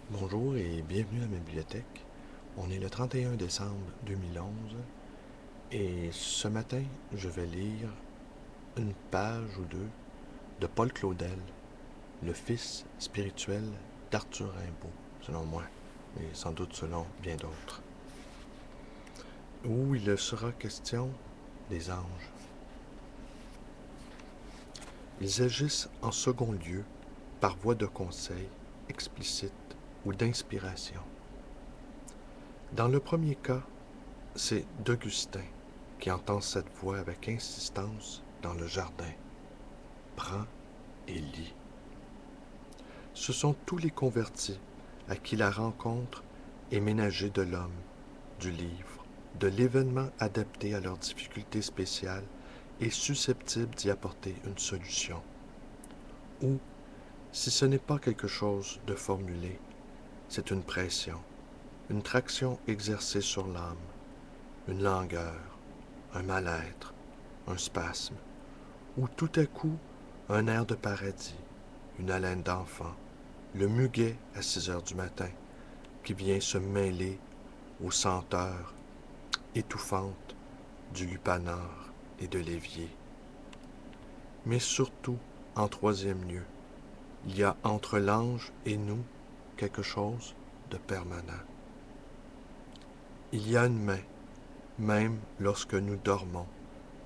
Bonjour et bienvenue à ma bibliothèque. On est le 31 décembre 2011 et ce matin, je vais lire une page ou deux de Paul Claudel, le fils spirituel d'Arthur Rimbaud, selon moi, et sans doute selon bien d'autres, où il sera question des anges. Ils agissent en second lieu par voie de conseil explicite ou d'inspiration. Dans le premier cas, c'est d'Augustin qui entend cette voix avec insistance dans le jardin. Prends et lis. Ce sont tous les convertis à qui la rencontre est ménagée de l'homme, du livre, de l'événement adapté à leurs difficultés spéciales et susceptible d'y apporter une solution. Ou, si ce n'est pas quelque chose de formulé, c'est une pression, une traction exercée sur l'âme, une langueur, un mal-être, un spasme, ou tout à coup un air de paradis, une haleine d'enfant, le muguet à 6 heures du matin, qui vient se mêler aux senteurs étouffantes du lupanar et de l'évier. Mais surtout, en troisième lieu, il y a entre l'ange et nous quelque chose de permanent. Il y a une main, même lorsque nous dormons,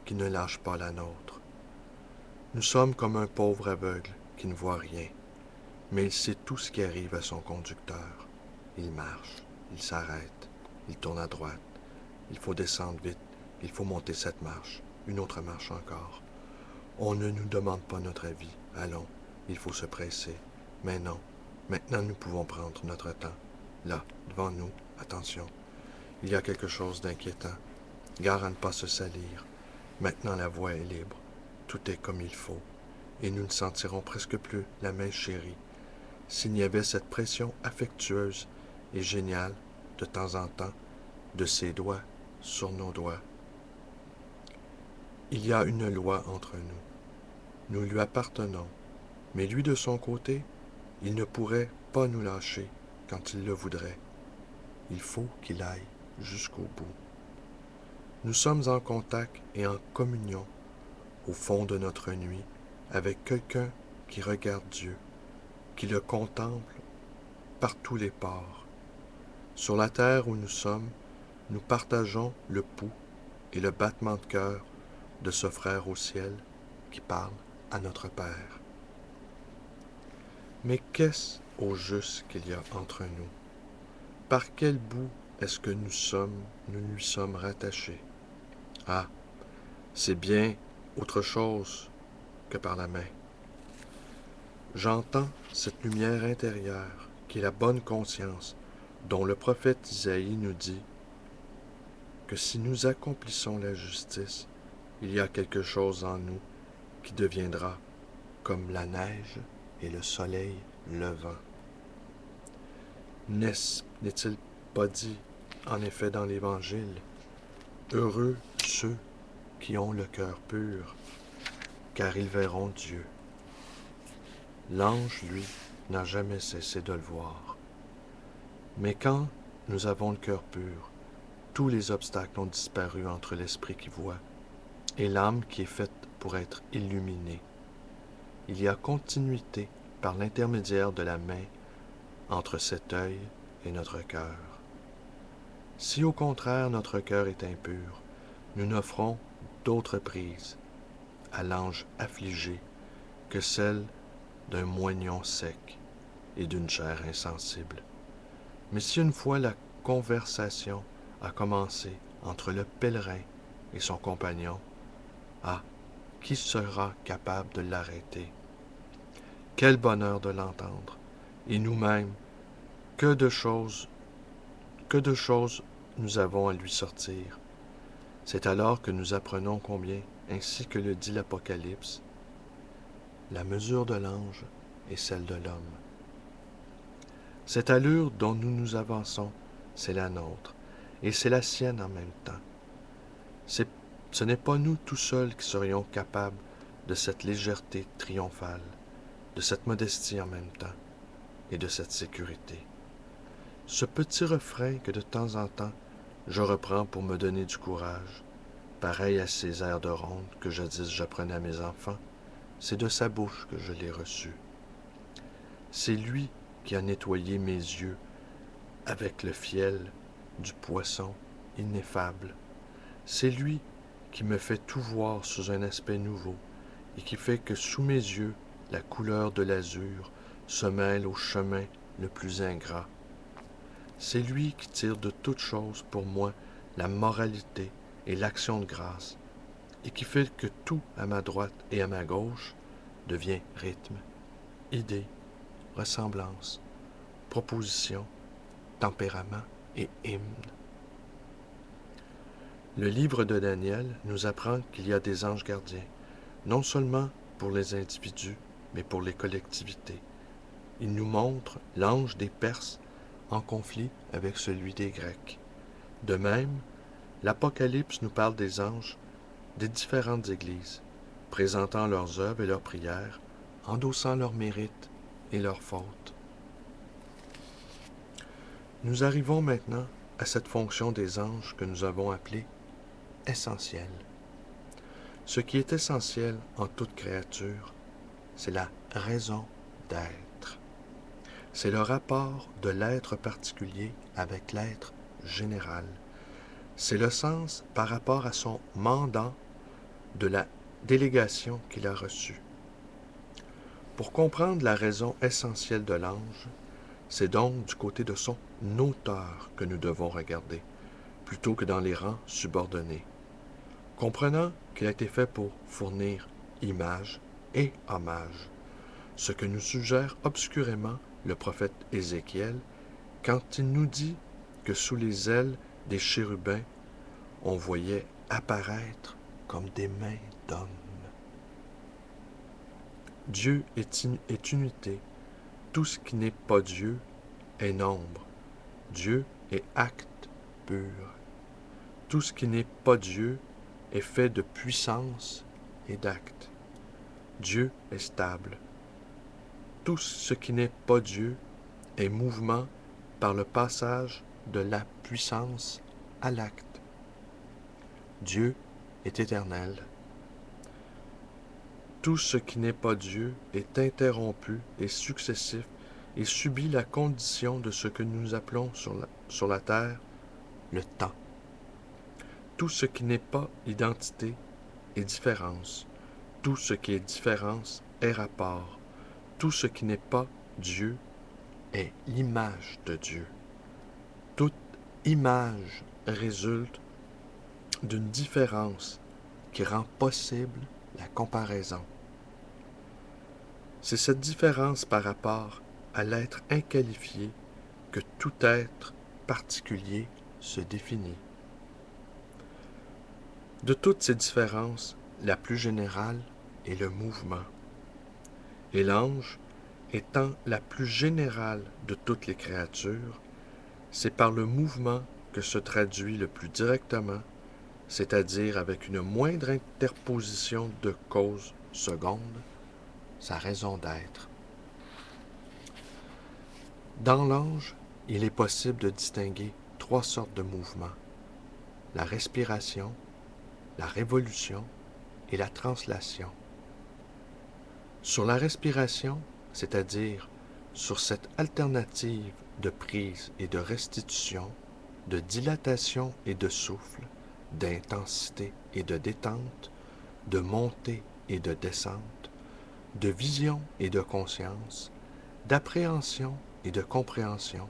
qui ne lâche pas la nôtre. Nous sommes comme un pauvre aveugle qui ne voit rien, mais il sait tout ce qui arrive à son conducteur. Il marche, il s'arrête, il tourne à droite, il faut descendre vite, il faut monter cette marche, une autre marche encore. On ne nous demande pas notre avis, allons, il faut se presser. Mais non, maintenant nous pouvons prendre notre temps. Là, devant nous, attention, il y a quelque chose d'inquiétant. Gare à ne pas se salir. Maintenant la voie est libre, tout est comme il faut, et nous ne sentirons presque plus la main chérie. S'il y avait cette pression affectueuse et géniale, de temps en temps, de ses doigts sur nos doigts. Il y a une loi entre nous. Nous lui appartenons, mais lui de son côté, il ne pourrait pas nous lâcher quand il le voudrait. Il faut qu'il aille jusqu'au bout. Nous sommes en contact et en communion, au fond de notre nuit, avec quelqu'un qui regarde Dieu, qui le contemple par tous les pores. Sur la terre où nous sommes, nous partageons le pouls et le battement de cœur de ce frère au ciel qui parle à notre Père. Mais qu'est-ce au juste qu'il y a entre nous? Par quel bout est-ce que nous lui sommes rattachés? Ah, c'est bien autre chose que par la main. J'entends cette lumière intérieure qui est la bonne conscience dont le prophète Isaïe nous dit que si nous accomplissons la justice, il y a quelque chose en nous qui deviendra comme la neige et le soleil levant. N'est-il pas dit, en effet, dans l'Évangile, « Heureux ceux qui ont le cœur pur, car ils verront Dieu. » L'ange, lui, n'a jamais cessé de le voir. Mais quand nous avons le cœur pur, tous les obstacles ont disparu entre l'esprit qui voit et l'âme qui est faite pour être illuminée. Il y a continuité par l'intermédiaire de la main entre cet œil et notre cœur. Si au contraire notre cœur est impur, nous n'offrons d'autre prise à l'ange affligé que celle d'un moignon sec et d'une chair insensible. Mais si une fois la conversation a commencé entre le pèlerin et son compagnon, ah, qui sera capable de l'arrêter? Quel bonheur de l'entendre! Et nous-mêmes, que de choses nous avons à lui sortir. C'est alors que nous apprenons combien, ainsi que le dit l'Apocalypse, la mesure de l'ange est celle de l'homme. Cette allure dont nous nous avançons, c'est la nôtre, et c'est la sienne en même temps. Ce n'est pas nous tout seuls qui serions capables de cette légèreté triomphale, de cette modestie en même temps, et de cette sécurité. ce petit refrain que de temps en temps je reprends pour me donner du courage, pareil à ces airs de ronde que jadis j'apprenais à mes enfants, c'est de sa bouche que je l'ai reçu. C'est lui qui a nettoyé mes yeux avec le fiel du poisson ineffable. C'est lui qui me fait tout voir sous un aspect nouveau et qui fait que sous mes yeux, la couleur de l'azur se mêle au chemin le plus ingrat. C'est lui qui tire de toutes choses pour moi la moralité et l'action de grâce, et qui fait que tout à ma droite et à ma gauche devient rythme, idée, ressemblance, proposition, tempérament et hymne. Le livre de Daniel nous apprend qu'il y a des anges gardiens, non seulement pour les individus, mais pour les collectivités. Il nous montre l'ange des Perses en conflit avec celui des Grecs. De même, l'Apocalypse nous parle des anges des différentes églises, présentant leurs œuvres et leurs prières, endossant leurs mérites et leurs fautes. Nous arrivons maintenant à cette fonction des anges que nous avons appelée essentielle. Ce qui est essentiel en toute créature, c'est la raison d'être. C'est le rapport de l'être particulier avec l'être général. C'est le sens par rapport à son mandat de la délégation qu'il a reçue. Pour comprendre la raison essentielle de l'ange, c'est donc du côté de son auteur que nous devons regarder, plutôt que dans les rangs subordonnés. Comprenant qu'il a été fait pour fournir image et hommage, ce que nous suggère obscurément le prophète Ézéchiel quand il nous dit que sous les ailes des chérubins, on voyait apparaître comme des mains d'hommes. Dieu est unité. Tout ce qui n'est pas Dieu est nombre. Dieu est acte pur. Tout ce qui n'est pas Dieu est fait de puissance et d'acte. Dieu est stable. Tout ce qui n'est pas Dieu est mouvement par le passage de la puissance à l'acte. Dieu est éternel. Tout ce qui n'est pas Dieu est interrompu et successif et subit la condition de ce que nous appelons sur la terre le temps. Tout ce qui n'est pas identité est différence. Tout ce qui est différence est rapport. Tout ce qui n'est pas Dieu est l'image de Dieu. Toute image résulte d'une différence qui rend possible la comparaison. C'est cette différence par rapport à l'être inqualifié que tout être particulier se définit. De toutes ces différences, la plus générale est le mouvement. Et l'ange, étant la plus générale de toutes les créatures, c'est par le mouvement que se traduit le plus directement, c'est-à-dire avec une moindre interposition de cause seconde, sa raison d'être. Dans l'ange, il est possible de distinguer 3 sortes de mouvements: la respiration, la révolution et la translation. Sur la respiration, c'est-à-dire sur cette alternative de prise et de restitution, de dilatation et de souffle, d'intensité et de détente, de montée et de descente, de vision et de conscience, d'appréhension et de compréhension,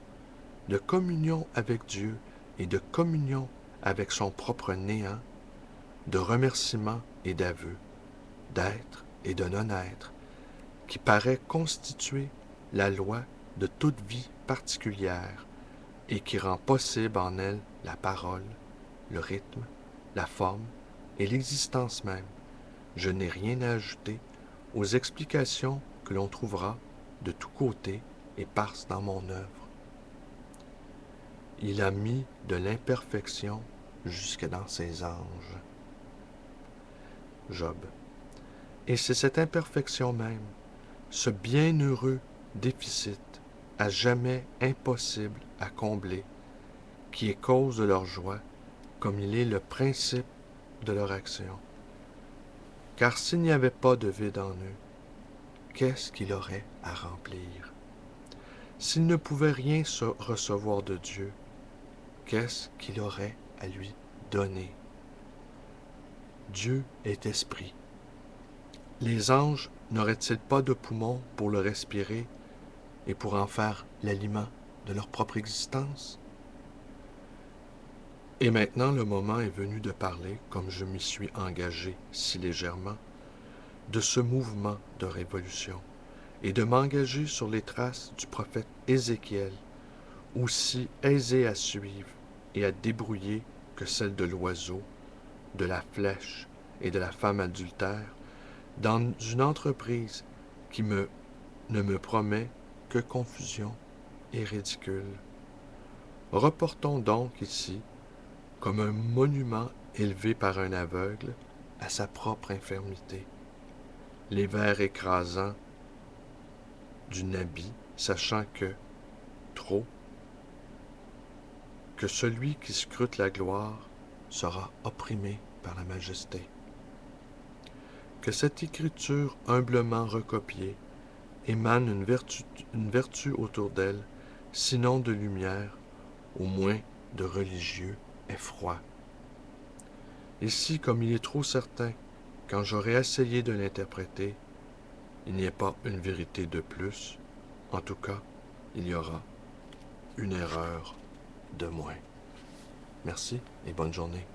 de communion avec Dieu et de communion avec son propre néant, de remerciement et d'aveu, d'être et de non-être, qui paraît constituer la loi de toute vie particulière et qui rend possible en elle la parole, le rythme, la forme et l'existence même. Je n'ai rien à ajouter aux explications que l'on trouvera de tous côtés éparses dans mon œuvre. Il a mis de l'imperfection jusque dans ses anges. Job. Et c'est cette imperfection même, ce bienheureux déficit, à jamais impossible à combler, qui est cause de leur joie, comme il est le principe de leur action. Car s'il n'y avait pas de vide en eux, qu'est-ce qu'il aurait à remplir? S'ils ne pouvaient rien recevoir de Dieu, qu'est-ce qu'il aurait à lui donner? Dieu est esprit. Les anges n'auraient-ils pas de poumons pour le respirer et pour en faire l'aliment de leur propre existence? Et maintenant le moment est venu de parler, comme je m'y suis engagé si légèrement, de ce mouvement de révolution, et de m'engager sur les traces du prophète Ézéchiel, aussi aisé à suivre et à débrouiller que celle de l'oiseau, de la flèche et de la femme adultère, dans une entreprise qui ne me promet que confusion et ridicule. Reportons donc ici, comme un monument élevé par un aveugle à sa propre infirmité, les vers écrasants du Nabi, sachant que, trop, que celui qui scrute la gloire sera opprimé par la majesté. Que cette écriture humblement recopiée émane une vertu autour d'elle, sinon de lumière, au moins de religieux effroi. Et si, comme il est trop certain, quand j'aurai essayé de l'interpréter, il n'y a pas une vérité de plus, en tout cas, il y aura une erreur de moins. Merci et bonne journée.